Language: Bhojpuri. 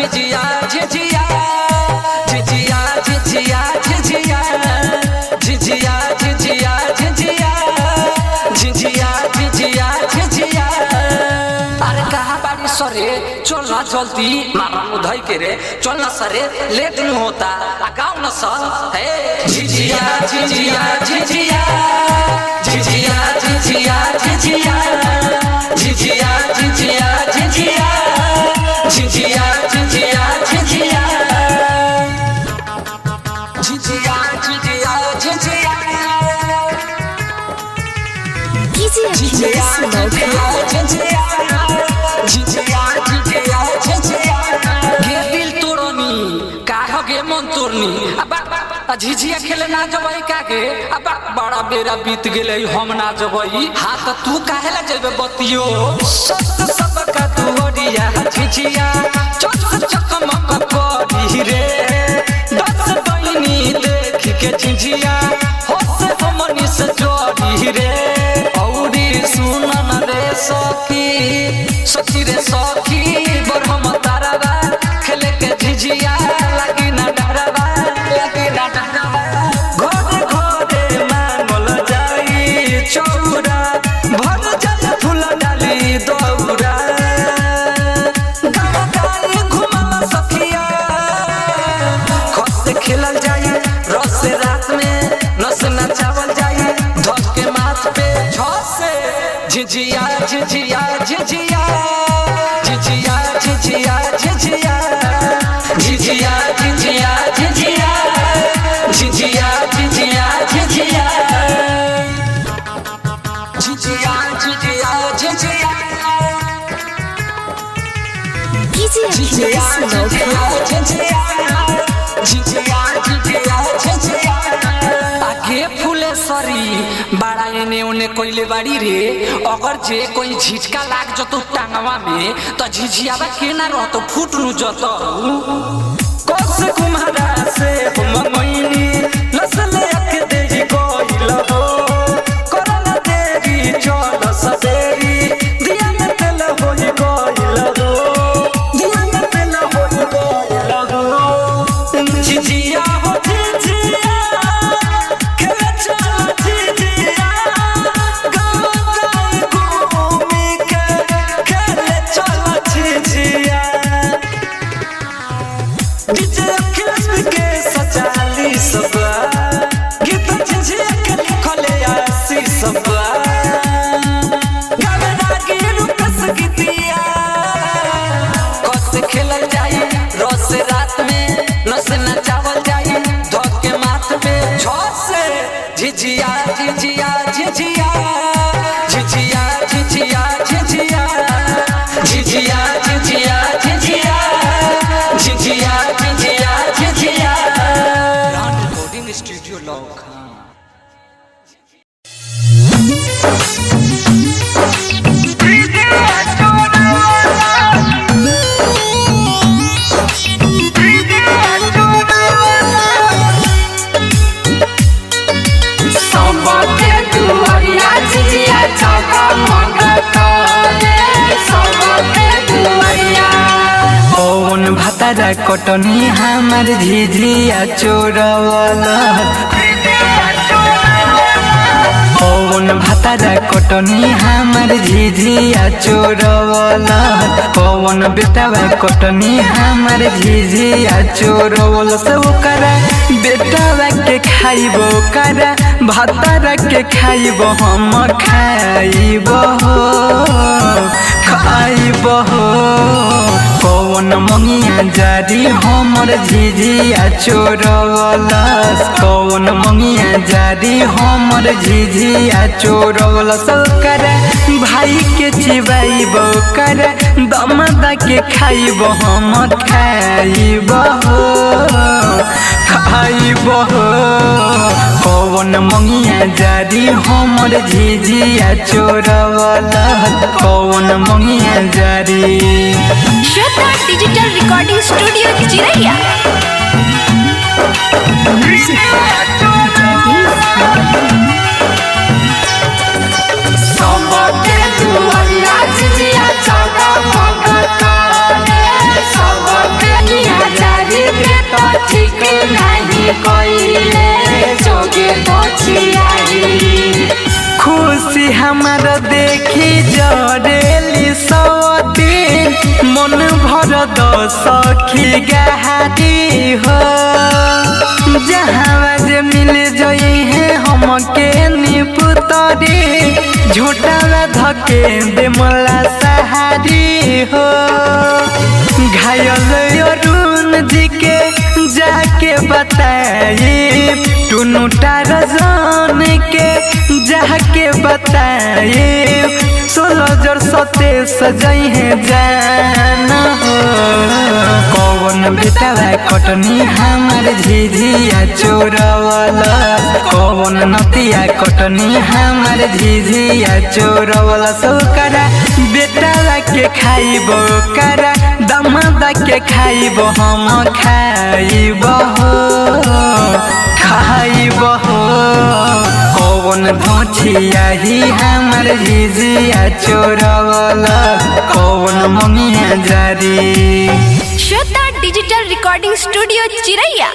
झिझिया झिझिया झिझिया झिझिया झिझिया झिझिया झिझिया झिझिया झिझिया झिझिया झिझिया। अरे कहाँ बाड़ी सरे चल ना जल्दी मारा मुधाई के रे चल ना सरे लेट नहीं होता गाँव न सर है झिझिया झिझिया झिझिया झिझिया झिझिया झिझिया झिझिया झिझिया झिझिया झिझिया झिझिया झिझिया झिझिया झिझिया झिझिया झिझिया झिझिया झिझिया झिझिया गे दिल तोड़नी काहे गे मन तोड़नी अबा झिझिया खेले ना जबई कागे अबा बड़ा बेरा बीत गेले हम ना जबई हां त तू काहे ला जेबे बतियो सब का दुवरिया झिझिया चक चकमक करी रे दस बहिनी देख के झिझिया होस हमनी से जोड़ी रे औरी सुनन रे सखी सखी रे सखी बरहम तारावा खेले के झिझिया लगी ना डरवा लगी ना डरवा घोड़े घोड़े मांगल जाई चौरा भर जल फूल डाली दौरा गाड़ी घुमल सखिया खस खेलल जाई रस रात में नस नचावल जाई धस के माथ पे छसे झिझिया झिझिया झिझिया झिझिया झिझिया झिझिया झिझिया झिझिया झिझिया झिझिया झिझिया झिझिया झिझिया झिझिया झिझिया झिझिया झिझिया झिझिया झिझिया आगे फुलेसरी बड़ा एने ओने कोइले बाड़ी रे अगर जे कोई झिझका लाग जतो टांगवा में त झिझियाबा के ना रहतो फुट नु जतो कस कुम्हारा से हम मोइनी लसले अक देजी कोइल हो करन देरी चल सदेरी दिया में तेल होई कोइल हो दिया में तेल होई कोइल हो झिझिया हो झिझिया खेले चल झिझिया गाँव गाँव घूमी के खेले चल झिझिया डीजे अखिलेश के सजाली सबा गीत झिझिया के लिखले आसी सबा गावे लागी रुकस गीतिया कस खेलल जाई रस रात में नस नचावल जाई धक के माथ पे छसे झिझिया झिझिया झिझिया झिझिया झिझिया झिझिया झिझिया झिझिया झिझिया झिझिया झिझिया झिझिया रिकॉर्डिंग स्टूडियो लॉक भातारा कटनी हमार झिझिया चोरवाला पवन भातारा कटनी हमार झिझिया चोरवाला पवन बेटावा कटनी हमार झिझिया चोरवाला सब करा बेटावा के खाइबो करा भातारा के खाइबो हम खाइबो खाइबो पवन मंगिया जारी हमर झिझिया चोरवाला पवन मंगिया जारी हमर झिझिया चोरवाला सकर भाई के चिबाइबो कर दमदा के खाइबो हम खाइबो खाइबो पवन मंगिया जारी हमर झिझिया चोरवाला पवन मंगिया जारी श्वेता डिजिटल रिकॉर्डिंग स्टूडियो चिरैया झिझिया मन भर दो सखी गहारी हो जहाँ जे मिल जाई है हमके निपुतरी झूठा धके दे मला सहारी हो घायल अरुण जी के जाके बताई टुनु टारजन के जाके बताई 16 जर सते सजाई है जान हो कौन बेटावा कटनी हमार झिझिया चोरवाला कौन नतिया कटनी हमार झिझिया चोरवाला सोकरा बेटावा के खाइबो करा दमादा के खाइबो हम खाइबो कौन धोछिया ही हमार झिझिया चोरवाला कौन मंगिया जारी श्वेता डिजिटल रिकॉर्डिंग स्टूडियो चिरैया।